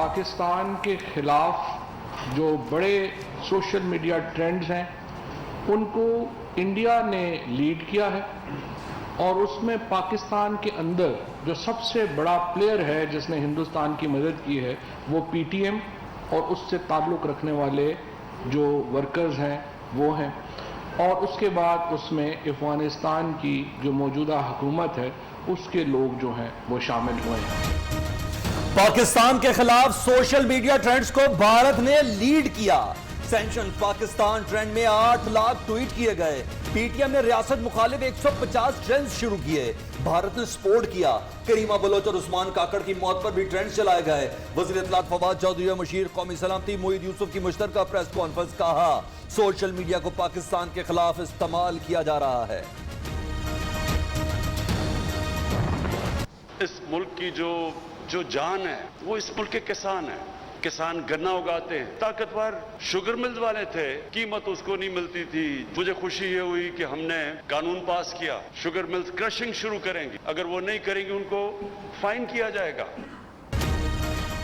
पाकिस्तान के ख़िलाफ़ जो बड़े सोशल मीडिया ट्रेंड्स हैं उनको इंडिया ने लीड किया है और उसमें पाकिस्तान के अंदर जो सबसे बड़ा प्लेयर है जिसने हिंदुस्तान की मदद की है वो पीटीएम और उससे ताल्लुक़ रखने वाले जो वर्कर्स हैं वो हैं, और उसके बाद उसमें अफ़गानिस्तान की जो मौजूदा हुकूमत है उसके लोग जो हैं वो शामिल हुए हैं। पाकिस्तान के खिलाफ सोशल मीडिया ट्रेंड्स को भारत ने लीड किया। सैंक्शन पाकिस्तान ट्रेंड में 8 लाख ट्वीट किए गए। पीटीएम ने रियासत मुखालिफ 150 ट्रेंड्स शुरू किए। भारत ने सपोर्ट किया। करीमा बलोच और उस्मान काकड़ की मौत पर भी ट्रेंड्स चलाए गए। वज़ीर इत्तलात फवाद चौधरी मशीर कौमी सलामती मोईद यूसुफ की मुश्तरका प्रेस कॉन्फ्रेंस, कहा सोशल मीडिया को पाकिस्तान के खिलाफ इस्तेमाल किया जा रहा है। इस मुल्क की जो जान है वो इस मुल्क के किसान है। किसान गन्ना उगाते हैं, ताकतवर शुगर मिल्स वाले थे, कीमत उसको नहीं मिलती थी। मुझे खुशी ये हुई कि हमने कानून पास किया, शुगर मिल्स क्रशिंग शुरू करेंगे। अगर वो नहीं करेंगे उनको फाइन किया जाएगा।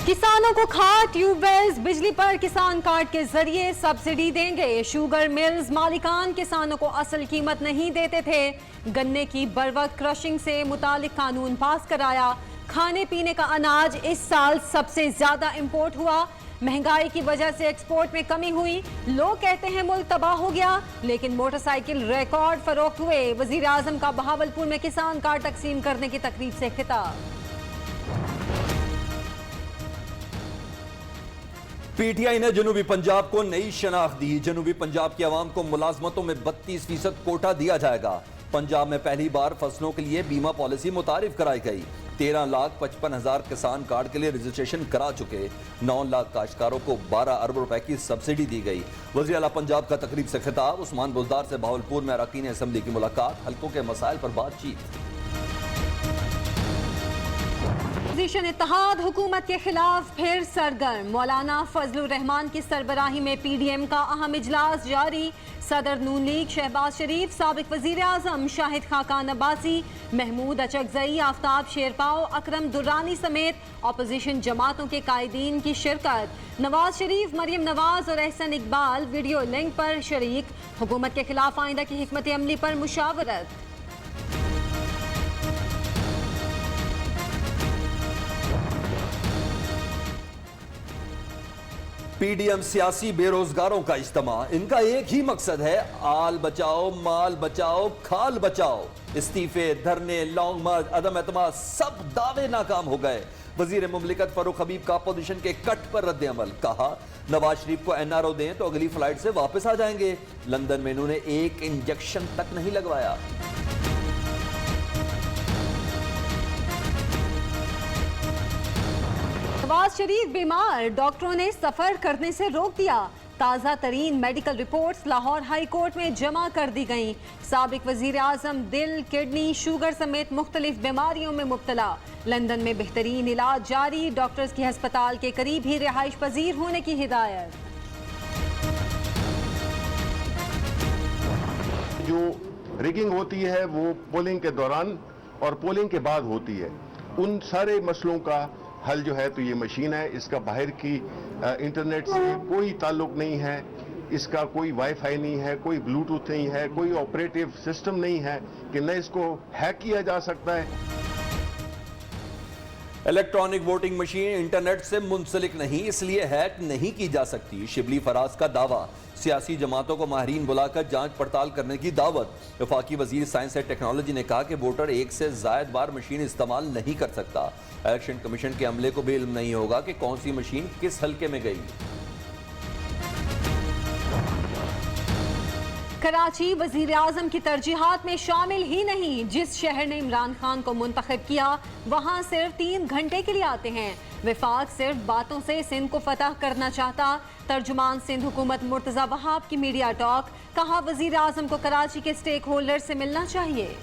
किसानों को खाद, ट्यूबवेल्स, बिजली पर किसान कार्ड के जरिए सब्सिडी देंगे। शुगर मिल्स मालिकान किसानों को असल कीमत नहीं देते थे। गन्ने की बरवक्त क्रशिंग से मुतालिक कानून पास कराया। खाने पीने का अनाज इस साल सबसे ज्यादा इंपोर्ट हुआ। महंगाई की वजह से एक्सपोर्ट में कमी हुई। लोग कहते हैं मुल्क तबाह हो गया, लेकिन मोटरसाइकिल रिकॉर्ड फरोख्त हुए। वजीर आजम का बहावलपुर में किसान कार्ड तकसीम करने की तकरीब से खिताब। पीटीआई ने जनूबी पंजाब को नई शनाख्त दी। जनूबी पंजाब की आवाम को मुलाजमतों में 32% कोटा दिया जाएगा। पंजाब में पहली बार फसलों के लिए बीमा पॉलिसी मुतारिफ कराई गई। 13,55,000 किसान कार्ड के लिए रजिस्ट्रेशन करा चुके। 9 लाख काश्तकारों को 12 अरब रुपए की सब्सिडी दी गई। वज़ीर आला पंजाब का तकरीब से खिताब। उस्मान बुलदार से बहावलपुर में अरकान असम्बली की मुलाकात, हल्कों के मसाइल पर बातचीत। अपोजिशन इत्तेहाद हुकूमत के खिलाफ फिर सरगर्म। मौलाना फजलुर रहमान की सरबराही में पीडीएम का अहम इजलास जारी। सदर नून लीग शहबाज शरीफ, साबिक वजीर आजम शाहिद खाकान अब्बासी, महमूद अचकजई, आफ्ताब शेरपाओ, अकरम दुर्रानी समेत अपोजिशन जमातों के कायदीन की शिरकत। नवाज शरीफ, मरियम नवाज और एहसन इकबाल वीडियो लिंक पर शरीक। हुकूमत के खिलाफ आइंदा की हिकमत अमली पर मुशावरत। पीडीएम सियासी बेरोजगारों का इज्तिमा। इनका एक ही मकसद है, आल बचाओ, माल बचाओ, खाल बचाओ। इस्तीफे, धरने, लॉन्ग मार्च, अदम एतमाद, सब दावे नाकाम हो गए। वजीर मुमलिकत फरूख हबीब का अपोजिशन के कट पर रद्द अमल। कहा नवाज शरीफ को एनआरओ दें तो अगली फ्लाइट से वापस आ जाएंगे। लंदन में इन्होंने एक इंजेक्शन तक नहीं लगवाया। नवाज शरीफ बीमार, डॉक्टरों ने सफर करने से रोक दिया। ताज़ा तरीन medical reports Lahore high court में जमा कर दी गईं। साबिक वजीर आजम दिल, किडनी, शुगर समेत मुख्तलिफ बीमारियों में मुब्तला। लंदन में बेहतरीन इलाज जारी। डॉक्टर्स की हस्पताल के करीब ही रिहाइश पजीर होने की हिदायत। जो रिगिंग होती है वो पोलिंग के दौरान और पोलिंग के बाद होती है। उन सारे मसलों का हल जो है तो ये मशीन है। इसका बाहर की इंटरनेट से कोई ताल्लुक नहीं है, इसका कोई वाईफाई नहीं है, कोई ब्लूटूथ नहीं है, कोई ऑपरेटिव सिस्टम नहीं है कि न इसको हैक किया जा सकता है। इलेक्ट्रॉनिक वोटिंग मशीन इंटरनेट से मुंसलिक नहीं, इसलिए हैक नहीं की जा सकती। शिबली फराज का दावा। सियासी जमातों को माहिरीन बुलाकर जांच पड़ताल करने की दावत। वफाकी वजीर साइंस एंड टेक्नोलॉजी ने कहा कि वोटर एक से जायद बार मशीन इस्तेमाल नहीं कर सकता। इलेक्शन कमीशन के अमले को भी इल्म नहीं होगा कि कौन सी मशीन किस हल्के में गई। कराची वजीर आजम की तरजीहात में शामिल ही नहीं। जिस शहर ने इमरान खान को मुंतखब किया वहां सिर्फ 3 घंटे के लिए आते हैं। विफाक सिर्फ बातों से सिंध को फतह करना चाहता। तर्जुमान सिंध हुकूमत मुर्तजा वहाब की मीडिया टॉक। कहा वजीर आजम को कराची के स्टेक होल्डर से मिलना चाहिए।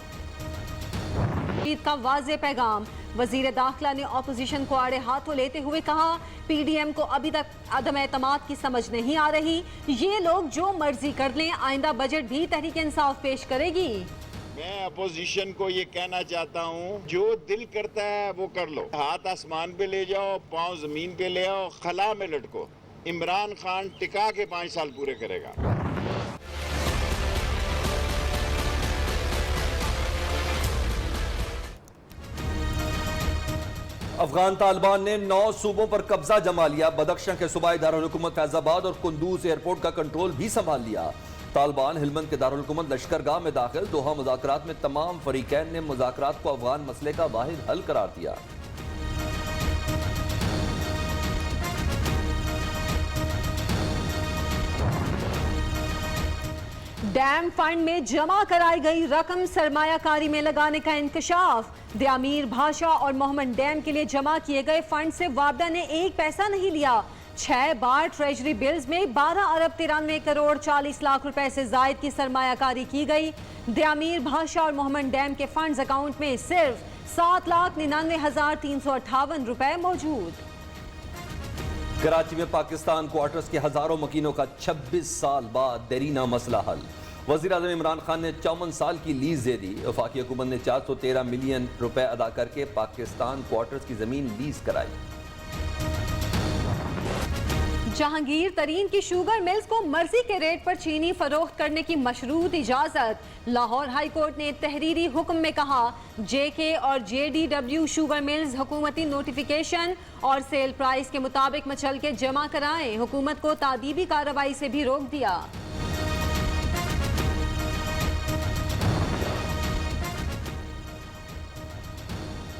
ईद का वाज़ेह पैगाम। वजीर दाखिला ने ऑपोजिशन को आड़े हाथों लेते हुए कहा पीडीएम को अभी तक अदम एतमाद की समझ नहीं आ रही। ये लोग जो मर्जी कर लें, आइंदा बजट भी तहरीक इंसाफ पेश करेगी। मैं अपोजिशन को ये कहना चाहता हूँ, जो दिल करता है वो कर लो। हाथ आसमान पे ले जाओ, पाँव जमीन पे ले आओ, खला में लटको। इमरान खान टिका के 5 साल पूरे करेगा। अफगान तालिबान ने 9 सूबों पर कब्जा जमा लिया। बदख्शां के सूबाई दारुल हुकूमत फैजाबाद और कुंदूज एयरपोर्ट का कंट्रोल भी संभाल लिया। तालिबान हिलमंद के दारुल हुकूमत लश्करगाह में दाखिल। दोहा मुज़ाकरात में तमाम फरीकैन ने मुज़ाकरात को अफगान मसले का वाहिद हल करार दिया। डैम फंड में जमा कराई गई रकम सरमायाकारी में लगाने का इंकशाफ। दयामीर भाषा और मोहम्मद डैम के लिए जमा किए गए फंड से वापडा ने 1 पैसा नहीं लिया। 6 बार ट्रेजरी बिल्स में 12 अरब 93 करोड़ 40 लाख रुपए से जायद की सरमायाकारी की गई। दयामीर भाषा और मोहम्मद डैम के फंड्स अकाउंट में सिर्फ 7,99,358 रुपए मौजूद। कराची में पाकिस्तान क्वार्टर्स के हजारों मकीनों का 26 साल बाद देरीना मसला हल। वज़ीर आज़म इमरान खान ने 54 साल की लीज दे दी। वफाकी हुकूमत ने 413 मिलियन रुपए अदा करके पाकिस्तान क्वार्टर्स की जमीन लीज कराई। जहांगीर तरीन की शुगर मिल्स को मर्जी के रेट पर चीनी फरोख्त करने की मशरूत इजाजत। लाहौर हाई कोर्ट ने तहरीरी हुक्म में कहा, जेके और जेडीडब्ल्यू शुगर मिल्स हुकूमती नोटिफिकेशन और सेल प्राइस के मुताबिक मचल के जमा कराएं। हुकूमत को तादीबी कार्रवाई से भी रोक दिया।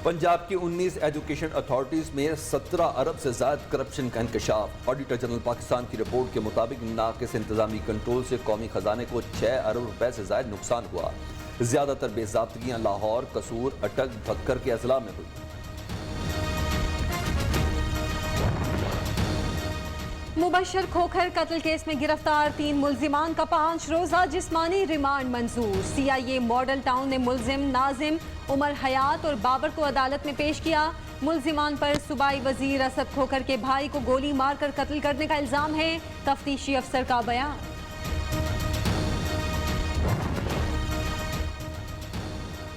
पंजाब की 19 एजुकेशन अथॉरिटीज में 17 अरब से ज्यादा करप्शन का इंकशाफ। ऑडिटर जनरल पाकिस्तान की रिपोर्ट के मुताबिक नाकिस इंतजामी कंट्रोल से कौमी खजाने को 6 अरब रुपए से ज्यादा नुकसान हुआ। ज्यादातर बेजाब्तगियां लाहौर, कसूर, अटक, भक्कर के अजला में हुई। मुबशर खोखर कत्ल केस में गिरफ्तार 3 मुल्जिमान का 5 रोजा जिस्मानी रिमांड मंजूर। CIA मॉडल टाउन ने मुल्जिम नाजिम, उमर हयात और बाबर को अदालत में पेश किया। मुल्जिमान पर सूबाई वजीर असद खोखर के भाई को गोली मारकर कत्ल करने का इल्जाम है। तफ्तीशी अफसर का बयान।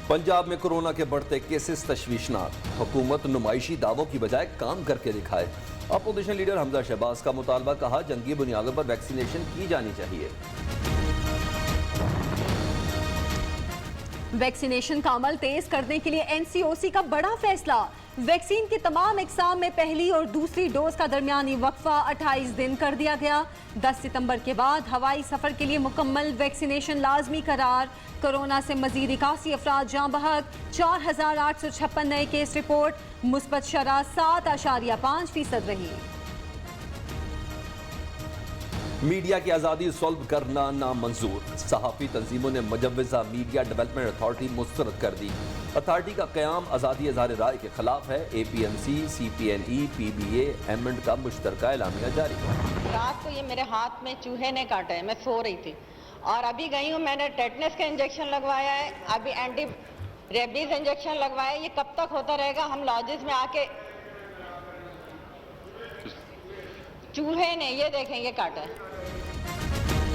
पंजाब में कोरोना के बढ़ते केसेस तशवीशनाक। हुकूमत नुमाइशी दावों की बजाय काम करके दिखाए। अपोजिशन लीडर हमजा शहबाज का मुतालबा, कहा जंगी बुनियादों पर वैक्सीनेशन की जानी चाहिए। वैक्सीनेशन का अमल तेज करने के लिए NCOC का बड़ा फैसला। वैक्सीन की तमाम इकसाम में पहली और दूसरी डोज का दरमियानी वक्फा 28 दिन कर दिया गया। 10 सितंबर के बाद हवाई सफर के लिए मुकम्मल वैक्सीनेशन लाजमी करार। कोरोना से मजीद 81 अफराद जाँ बहक। 4,856 नए केस रिपोर्ट। मुस्बत शरह 7.5% रही। मीडिया की आज़ादी सॉल्व करना नामंजूर। सहाफ़ी तंजीमों ने मुजव्वज़ा मीडिया डेवलपमेंट अथॉरिटी मुस्तरद कर दी। अथॉरिटी का क़याम आज़ादी इज़हार राय के खिलाफ है। APMC, CPNE, PBA, एमएंड का मुश्तरका एलामिया जारी। रात को ये मेरे हाथ में चूहे ने काटा है, मैं सो रही थी और अभी गई हूँ, मैंने टेटनस का इंजेक्शन लगवाया है, अभी एंटी रेबीज इंजेक्शन लगवाया है। ये कब तक होता रहेगा? हम लॉजेस में आके चूहे ने ये देखें ये काटा है।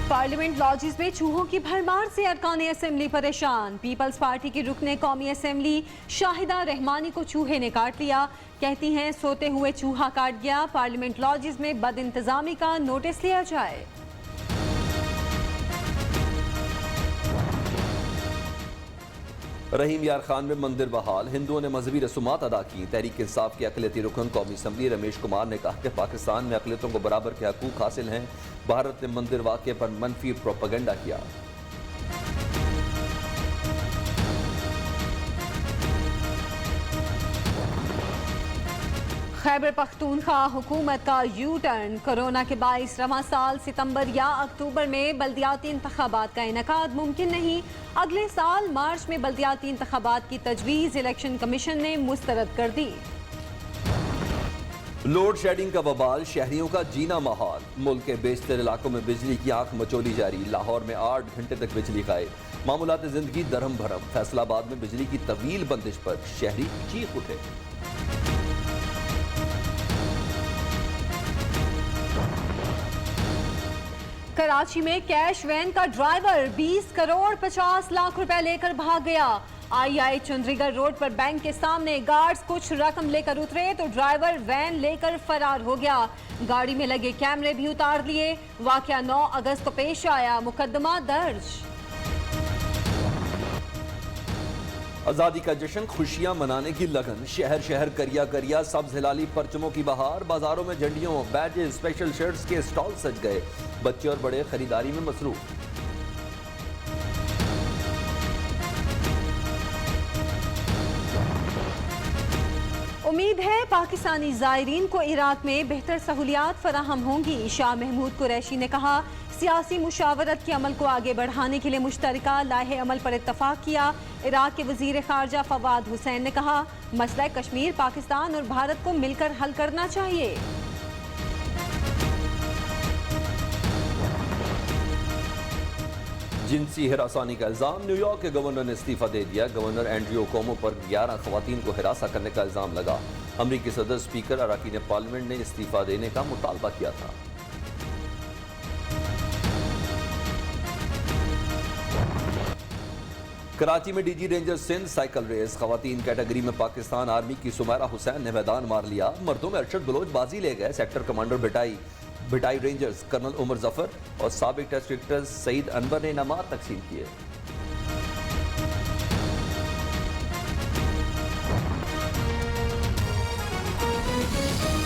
पार्लियामेंट लॉजेस में चूहों की भरमार से अरकान असेंबली परेशान। पीपल्स पार्टी की रुकने कौमी असेंबली शाहिदा रहमानी को चूहे ने काट लिया। कहती हैं सोते हुए चूहा काट गया। पार्लियामेंट लॉजेस में बद इंतजामी का नोटिस लिया जाए। रहीम यार खान में मंदिर बहाल। हिंदुओं ने मजहबी रसूमात अदा की। तहरीक इंसाफ के अक़लियती रुकन कौमी असम्बली रमेश कुमार ने कहा कि पाकिस्तान में अक़लियतों को बराबर के हकूक़ हासिल हैं। भारत ने मंदिर वाक़े पर मनफी प्रोपेगेंडा किया। खैबर पख्तूनख्वा हुकूमत का यू टर्न। कोरोना के बाइस रवां साल सितंबर या अक्टूबर में बल्दियाती इंतखाबात का इनेकाद मुमकिन नहीं। अगले साल मार्च में बल्दियाती इंतखाबात की तजवीज़ इलेक्शन कमीशन ने मुस्तरद कर दी। लोड शेडिंग का बवाल, शहरियों का जीना माहौल। मुल्क के बेशतर इलाकों में बिजली की आंख मचोली जारी। लाहौर में 8 घंटे तक बिजली गायब। मामूलात जिंदगी दरहम भरम। फैसलाबाद में बिजली की तवील बंदिश पर शहरी चीख उठे। कराची में कैश वैन का ड्राइवर 20 करोड़ 50 लाख रुपए लेकर भाग गया। आई चुंदरीगढ़ रोड पर बैंक के सामने गार्ड्स कुछ रकम लेकर उतरे तो ड्राइवर वैन लेकर फरार हो गया। गाड़ी में लगे कैमरे भी उतार लिए। वाकया 9 अगस्त को पेश आया, मुकदमा दर्ज। आजादी का जश्न, खुशियां मनाने की लगन, शहर शहर करिया करिया, सब्ज हिलाली परचमों की बहार। बाजारों में झंडियों, बैजेस, स्पेशल शर्ट्स के स्टॉल सज गए। बच्चे और बड़े खरीदारी में मसरूफ। उम्मीद है पाकिस्तानी ज़ायरीन को इराक में बेहतर सहूलियात फराहम होंगी। शाह महमूद कुरैशी ने कहा, सियासी मुशावरत के अमल को आगे बढ़ाने के लिए मुश्तरका लाहे अमल पर इत्तफाक किया। इराक के वजीर खारजा फवाद हुसैन ने कहा, मसला कश्मीर पाकिस्तान और भारत को मिलकर हल करना चाहिए। जिनसी हिरासानी का इल्जाम, न्यूयॉर्क के गवर्नर ने इस्तीफा दे दिया। गवर्नर एंड्रयू कोमो पर 11 खवातीन को हिरासा करने का इल्जाम लगा। अमरीकी सदर, स्पीकर, अराकीन पार्लियामेंट ने इस्तीफा देने का मुतालबा किया था। कराची में DG ranger Sindh cycle race, खवातीन कैटेगरी में पाकिस्तान आर्मी की सुमैरा हुसैन ने मैदान मार लिया। मर्दों में अरशद बलोच बाजी ले गए। Sector commander Bhitai rangers colonel Umar Zafar और साबिक टेस्ट क्रिकेटर सईद अनवर ने इनामात तकसीम किए।